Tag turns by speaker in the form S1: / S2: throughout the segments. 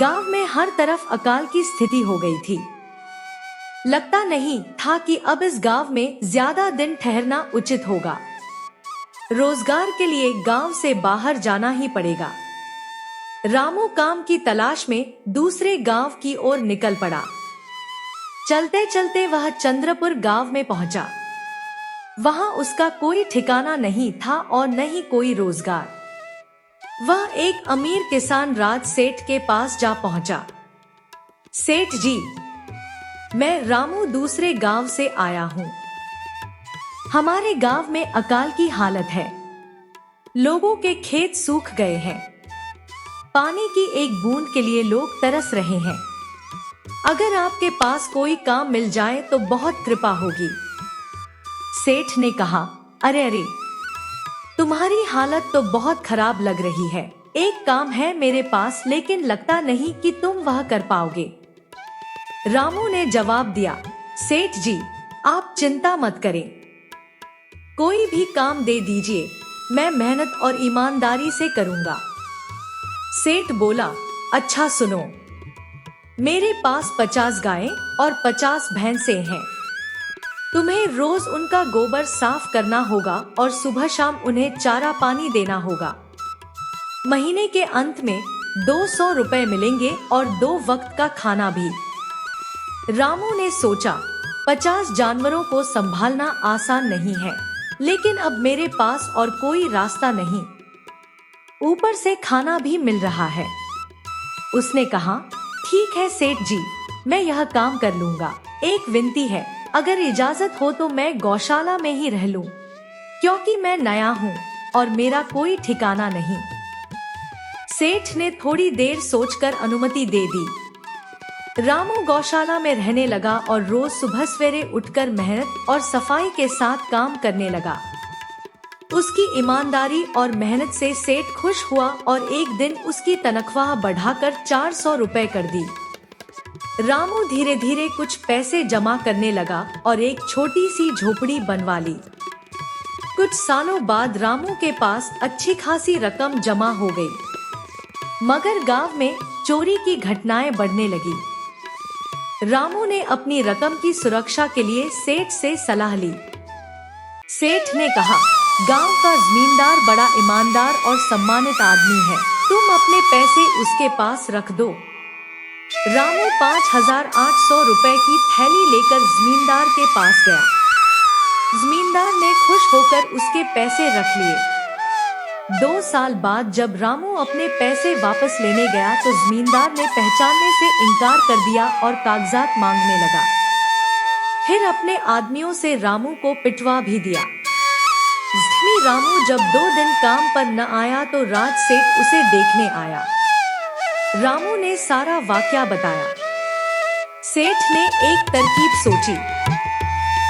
S1: गांव में हर तरफ अकाल की स्थिति हो गई थी। लगता नहीं था कि अब इस गांव में ज्यादा दिन ठहरना उचित होगा। रोजगार के लिए गांव से बाहर जाना ही पड़ेगा। रामू काम की तलाश में दूसरे गांव की ओर निकल पड़ा। चलते चलते वह चंद्रपुर गांव में पहुंचा। वहां उसका कोई ठिकाना नहीं था और न ही कोई रोजगार। वह एक अमीर किसान राज सेठ के पास जा पहुंचा। सेठ जी, मैं रामू दूसरे गांव से आया हूं। हमारे गांव में अकाल की हालत है। लोगों के खेत सूख गए हैं। पानी की एक बूंद के लिए लोग तरस रहे हैं। अगर आपके पास कोई काम मिल जाए तो बहुत कृपा होगी। सेठ ने कहा, अरे अरे, तुम्हारी हालत तो बहुत खराब लग रही है। एक काम है मेरे पास, लेकिन लगता नहीं कि तुम वह कर पाओगे। रामू ने जवाब दिया, सेठ जी, आप चिंता मत करें। कोई भी काम दे दीजिए, मैं मेहनत और ईमानदारी से करूंगा। सेठ बोला, अच्छा सुनो, मेरे पास 50 गायें और 50 भैंसें हैं। तुम्हें रोज उनका गोबर साफ करना होगा और सुबह शाम उन्हें चारा पानी देना होगा। महीने के अंत में 200 रुपए मिलेंगे और 2 वक्त का खाना भी। रामू ने सोचा, 50 जानवरों को संभालना आसान नहीं है, लेकिन अब मेरे पास और कोई रास्ता नहीं। ऊपर से खाना भी मिल रहा है। उसने कहा, ठीक है सेठ जी, मैं यह काम कर लूंगा। एक विनती है, अगर इजाजत हो तो मैं गौशाला में ही रह लूं, क्योंकि मैं नया हूं और मेरा कोई ठिकाना नहीं। सेठ ने थोड़ी देर सोचकर अनुमति दे दी। रामू गौशाला में रहने लगा और रोज सुबह सवेरे उठकर मेहनत और सफाई के साथ काम करने लगा। उसकी ईमानदारी और मेहनत से सेठ खुश हुआ और एक दिन उसकी तनख्वाह बढ़ाकर 400 रुपए कर दी। रामू धीरे धीरे कुछ पैसे जमा करने लगा और एक छोटी सी झोपड़ी बनवा ली। कुछ सालों बाद रामू के पास अच्छी खासी रकम जमा हो गई, मगर गांव में चोरी की घटनाएं बढ़ने लगी। रामू ने अपनी रकम की सुरक्षा के लिए सेठ से सलाह ली। सेठ ने कहा, गांव का जमींदार बड़ा ईमानदार और सम्मानित आदमी है, तुम अपने पैसे उसके पास रख दो। रामू 5800 रुपए की थैली लेकर जमींदार के पास गया। जमींदार ने खुश होकर उसके पैसे रख लिए। 2 साल बाद जब रामू अपने पैसे वापस लेने गया तो जमींदार ने पहचानने से इनकार कर दिया और कागजात मांगने लगा। फिर अपने आदमियों से रामू को पिटवा भी दिया। रामू जब 2 दिन काम पर न आया तो राज सेठ उसे देखने आया। रामू ने सारा वाकया बताया। सेठ ने एक तरकीब सोची।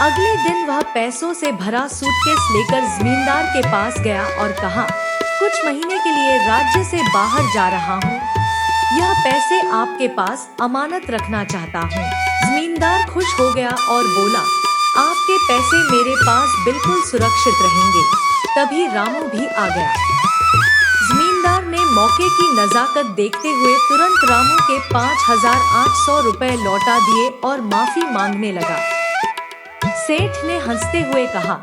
S1: अगले दिन वह पैसों से भरा सूटकेस लेकर जमींदार के पास गया और कहा, कुछ महीने के लिए राज्य से बाहर जा रहा हूँ, यह पैसे आपके पास अमानत रखना चाहता हूँ। जमींदार खुश हो गया और बोला, आपके पैसे मेरे पास बिल्कुल सुरक्षित रहेंगे। तभी रामू भी आ गया। जमींदार ने मौके की नजाकत देखते हुए तुरंत रामू के 5800 रुपए लौटा दिए और माफी मांगने लगा। सेठ ने हंसते हुए कहा,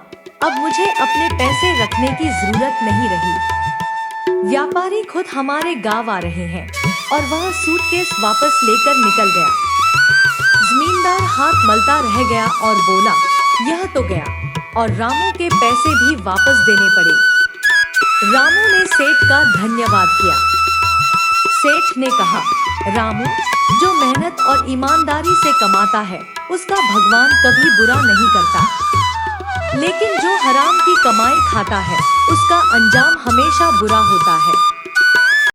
S1: अब मुझे अपने पैसे रखने की जरूरत नहीं रही। व्यापारी खुद हमारे गांव आ रहे हैं। और वह सूटकेस वापस लेकर निकल गया। जमींदार हाथ मलता रह गया और बोला, यह तो गया, और रामू के पैसे भी वापस देने पड़े। रामू ने सेठ का धन्यवाद किया। सेठ ने कहा, रामू, जो मेहनत और ईमानदारी से कमाता है उसका भगवान कभी बुरा नहीं करता, लेकिन जो हराम की कमाई खाता है उसका अंजाम हमेशा बुरा होता है।